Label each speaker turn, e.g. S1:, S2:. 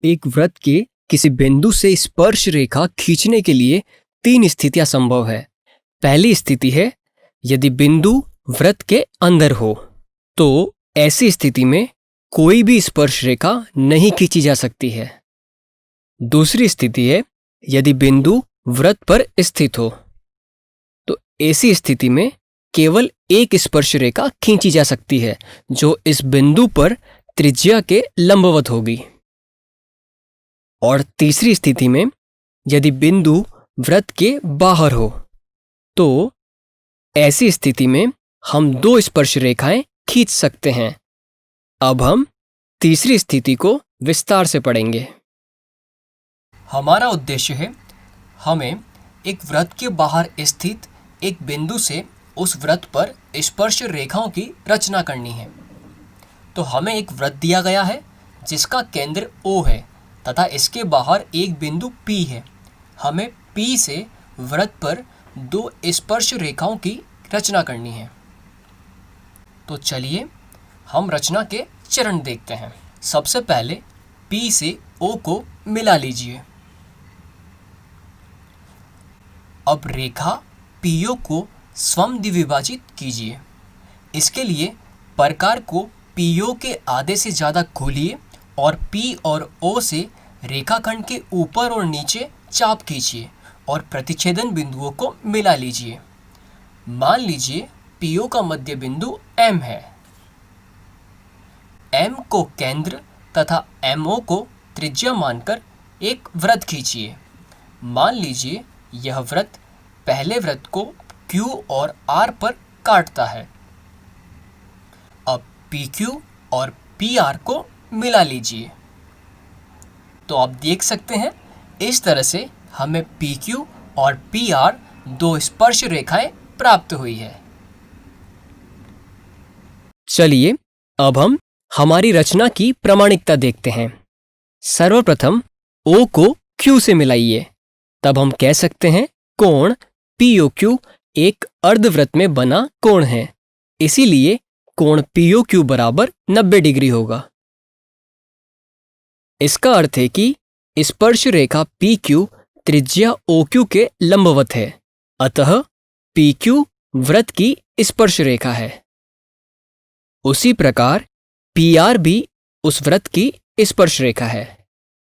S1: एक वृत्त के किसी बिंदु से स्पर्श रेखा खींचने के लिए 3 स्थितियां संभव है। पहली स्थिति है यदि बिंदु वृत्त के अंदर हो, तो ऐसी स्थिति में कोई भी स्पर्श रेखा नहीं खींची जा सकती है। दूसरी स्थिति है यदि बिंदु वृत्त पर स्थित हो, तो ऐसी स्थिति में केवल एक स्पर्श रेखा खींची जा सकती है जो इस बिंदु पर त्रिज्या के लंबवत होगी। और तीसरी स्थिति में यदि बिंदु वृत्त के बाहर हो, तो ऐसी स्थिति में हम 2 स्पर्श रेखाएं खींच सकते हैं। अब हम तीसरी स्थिति को विस्तार से पढ़ेंगे। हमारा उद्देश्य है हमें एक वृत्त के बाहर स्थित एक बिंदु से उस वृत्त पर स्पर्श रेखाओं की रचना करनी है। तो हमें एक वृत्त दिया गया है जिसका केंद्र O है तथा इसके बाहर एक बिंदु P है। हमें P से वृत्त पर 2 स्पर्श रेखाओं की रचना करनी है। तो चलिए हम रचना के चरण देखते हैं। सबसे पहले P से O को मिला लीजिए। अब रेखा PO को समद्विभाजित कीजिए। इसके लिए प्रकार को PO के आधे से ज़्यादा खोलिए और P और O से रेखाखंड के ऊपर और नीचे चाप खींचिए और प्रतिच्छेदन बिंदुओं को मिला लीजिए। मान लीजिए PO का मध्य बिंदु M है। M को केंद्र तथा MO को त्रिज्या मानकर एक वृत्त खींचिए। मान लीजिए यह वृत्त पहले वृत्त को Q और R पर काटता है। अब PQ और PR को मिला लीजिए। तो आप देख सकते हैं इस तरह से हमें PQ और PR 2 स्पर्श रेखाएं प्राप्त हुई है। चलिए अब हम हमारी रचना की प्रामाणिकता देखते हैं। सर्वप्रथम O को Q से मिलाइए, तब हम कह सकते हैं कोण POQ एक अर्धवृत्त में बना कोण है, इसीलिए कोण POQ बराबर 90 डिग्री होगा। इसका अर्थ है कि स्पर्श रेखा PQ त्रिज्या OQ के लंबवत है, अतः PQ वृत्त की स्पर्श रेखा है। उसी प्रकार PR भी उस वृत्त की स्पर्श रेखा है।